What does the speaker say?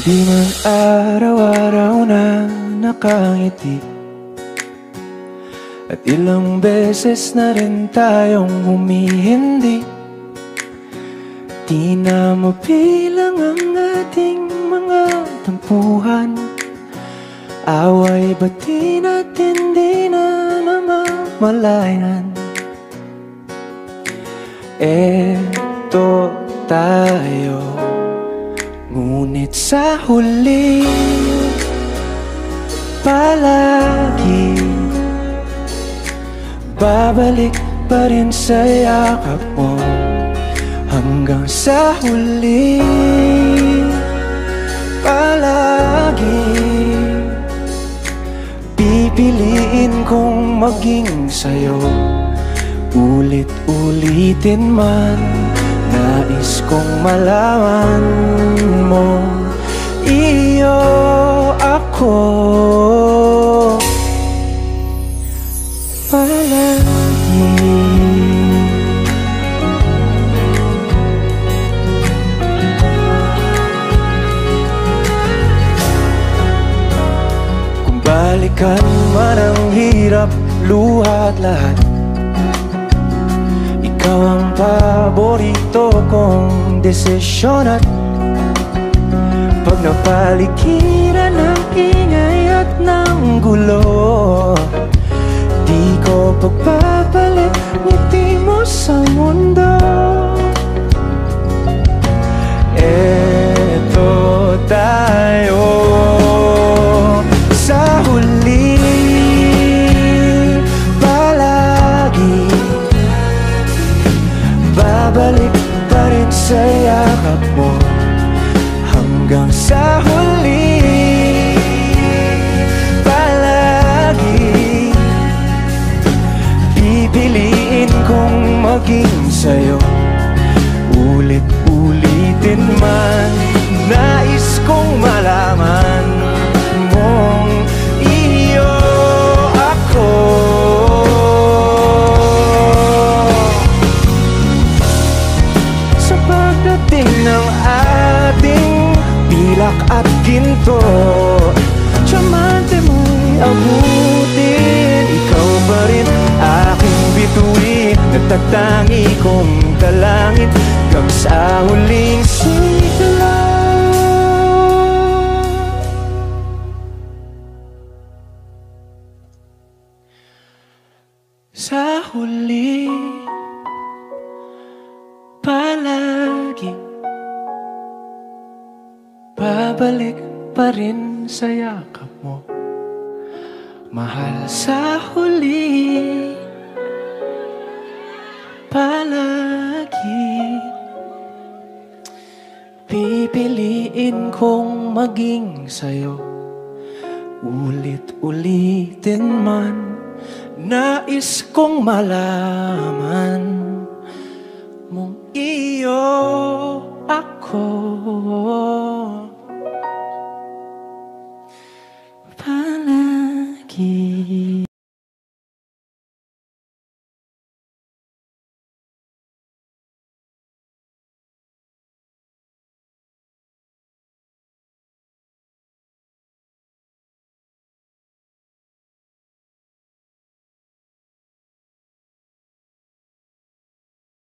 Di man araw-araw na nakangiti, at ilang beses na rin tayong humihindi. Di na mabilang ang ating mga tampuhan. Away ba't di natin di na namamalayan? Eto tayo, ngunit sa huli palagi babalik pa rin sa yakap mo. Hanggang sa huli palagi pipiliin kong maging sa'yo. Ulit-ulitin man, nais kong malaman mo, iyo ako palagi. Kung balikan man ang hirap, luha at lahat, ikaw ang paborito kong desisyon. At pag napaligiran ng ingay at ng gulo, di ko pagpapalit ngiti mo sa mundo. Eto tayo sa huli palagi, babalik pa rin sa yakap mo. Hanggang sa huli palagi pipiliin kong maging sa'yo. Ulit-ulitin man, nais kong malaman mong iyo ako. Sa pagdating ng ating pilak at ginto, tiyamante mo'y abutin. Ikaw pa rin aking bituin, nagtatangi kong dalangin hanggang sa huling sigla. Sa huli palagi babalik pa rin sa yakap mo, mahal. Sa huli palagi pipiliin kong maging sa'yo. Ulit-ulitin man, nais kong malaman mong iyo ako.